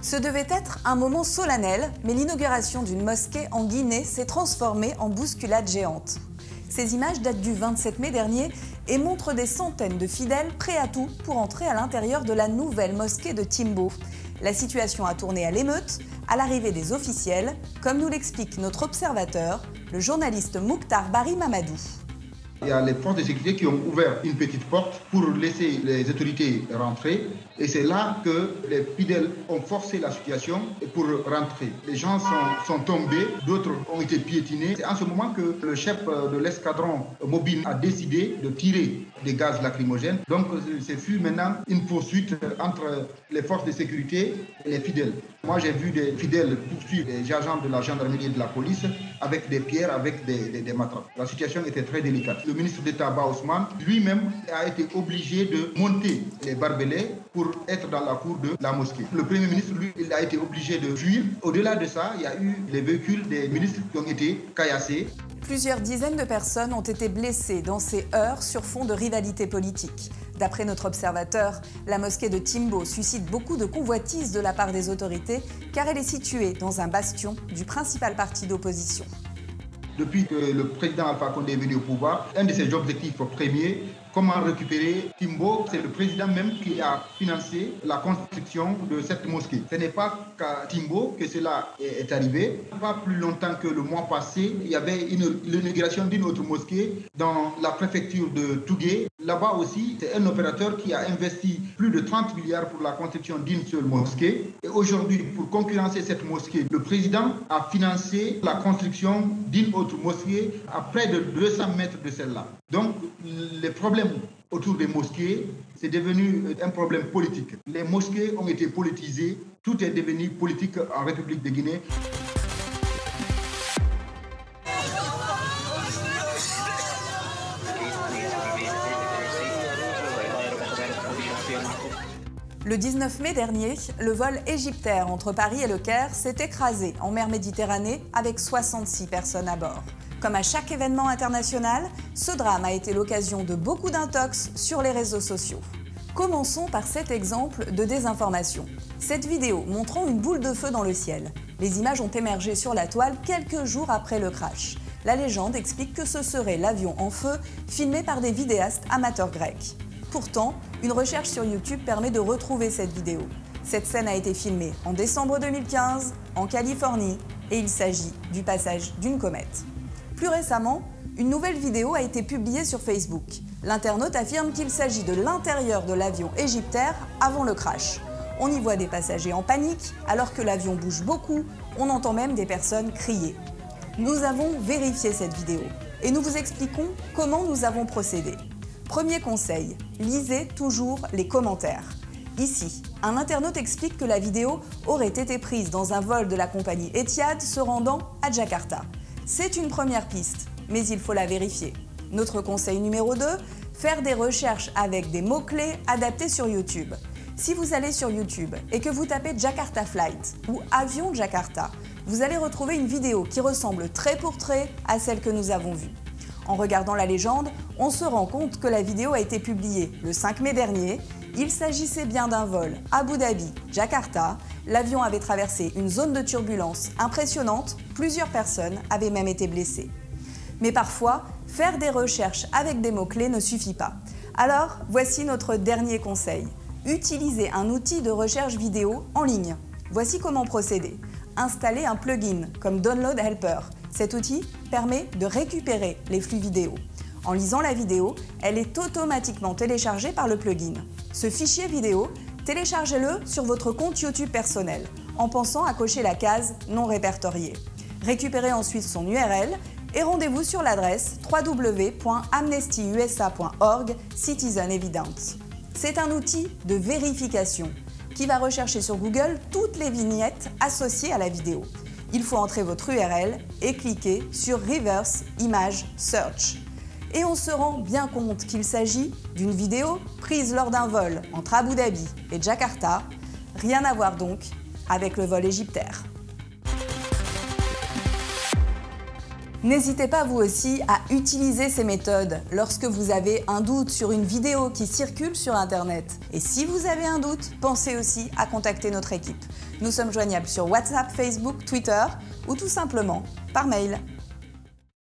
Ce devait être un moment solennel, mais l'inauguration d'une mosquée en Guinée s'est transformée en bousculade géante. Ces images datent du 27 mai dernier et montrent des centaines de fidèles prêts à tout pour entrer à l'intérieur de la nouvelle mosquée de Timbo. La situation a tourné à l'émeute, à l'arrivée des officiels, comme nous l'explique notre observateur, le journaliste Mouktar Bari Mamadou. Il y a les forces de sécurité qui ont ouvert une petite porte pour laisser les autorités rentrer. Et c'est là que les fidèles ont forcé la situation pour rentrer. Les gens sont tombés, d'autres ont été piétinés. C'est en ce moment que le chef de l'escadron mobile a décidé de tirer des gaz lacrymogènes. Donc ce fut maintenant une poursuite entre les forces de sécurité et les fidèles. Moi j'ai vu des fidèles poursuivre des agents de la gendarmerie et de la police avec des pierres, avec des matraques. La situation était très délicate. Le ministre d'État Ba Ousmane lui-même a été obligé de monter les barbelés pour être dans la cour de la mosquée. Le Premier ministre, lui, il a été obligé de fuir. Au-delà de ça, il y a eu les véhicules des ministres qui ont été caillassés. Plusieurs dizaines de personnes ont été blessées dans ces heurts sur fond de rivalité politique. D'après notre observateur, la mosquée de Timbo suscite beaucoup de convoitises de la part des autorités car elle est située dans un bastion du principal parti d'opposition. Depuis que le président Alpha Condé est venu au pouvoir, un de ses objectifs premiers, comment récupérer Timbo, c'est le président même qui a financé la construction de cette mosquée. Ce n'est pas qu'à Timbo que cela est arrivé. Pas plus longtemps que le mois passé, il y avait l'inauguration d'une autre mosquée dans la préfecture de Tougué. Là-bas aussi, c'est un opérateur qui a investi plus de 30 milliards pour la construction d'une seule mosquée. Et aujourd'hui, pour concurrencer cette mosquée, le président a financé la construction d'une autre mosquée à près de 200 mètres de celle-là. Donc, les problèmes autour des mosquées, c'est devenu un problème politique. Les mosquées ont été politisées, tout est devenu politique en République de Guinée. Le 19 mai dernier, le vol égyptaire entre Paris et Le Caire s'est écrasé en mer Méditerranée avec 66 personnes à bord. Comme à chaque événement international, ce drame a été l'occasion de beaucoup d'intox sur les réseaux sociaux. Commençons par cet exemple de désinformation. Cette vidéo montrant une boule de feu dans le ciel. Les images ont émergé sur la toile quelques jours après le crash. La légende explique que ce serait l'avion en feu filmé par des vidéastes amateurs grecs. Pourtant, une recherche sur YouTube permet de retrouver cette vidéo. Cette scène a été filmée en décembre 2015, en Californie, et il s'agit du passage d'une comète. Plus récemment, une nouvelle vidéo a été publiée sur Facebook. L'internaute affirme qu'il s'agit de l'intérieur de l'avion égyptaire avant le crash. On y voit des passagers en panique, alors que l'avion bouge beaucoup, on entend même des personnes crier. Nous avons vérifié cette vidéo et nous vous expliquons comment nous avons procédé. Premier conseil, lisez toujours les commentaires. Ici, un internaute explique que la vidéo aurait été prise dans un vol de la compagnie Etihad se rendant à Jakarta. C'est une première piste, mais il faut la vérifier. Notre conseil numéro 2, faire des recherches avec des mots-clés adaptés sur YouTube. Si vous allez sur YouTube et que vous tapez Jakarta Flight ou Avion Jakarta, vous allez retrouver une vidéo qui ressemble trait pour trait à celle que nous avons vue. En regardant la légende, on se rend compte que la vidéo a été publiée le 5 mai dernier. Il s'agissait bien d'un vol Abu Dhabi-Jakarta. L'avion avait traversé une zone de turbulence impressionnante. Plusieurs personnes avaient même été blessées. Mais parfois, faire des recherches avec des mots-clés ne suffit pas. Alors, voici notre dernier conseil. Utilisez un outil de recherche vidéo en ligne. Voici comment procéder. Installez un plugin comme Download Helper. Cet outil permet de récupérer les flux vidéo. En lisant la vidéo, elle est automatiquement téléchargée par le plugin. Ce fichier vidéo, téléchargez-le sur votre compte YouTube personnel, en pensant à cocher la case « Non répertorié ». Récupérez ensuite son URL et rendez-vous sur l'adresse www.amnestyusa.org Citizen Evidence. C'est un outil de vérification qui va rechercher sur Google toutes les vignettes associées à la vidéo. Il faut entrer votre URL et cliquer sur Reverse Image Search. Et on se rend bien compte qu'il s'agit d'une vidéo prise lors d'un vol entre Abu Dhabi et Jakarta. Rien à voir donc avec le vol égyptaire. N'hésitez pas vous aussi à utiliser ces méthodes lorsque vous avez un doute sur une vidéo qui circule sur Internet. Et si vous avez un doute, pensez aussi à contacter notre équipe. Nous sommes joignables sur WhatsApp, Facebook, Twitter ou tout simplement par mail.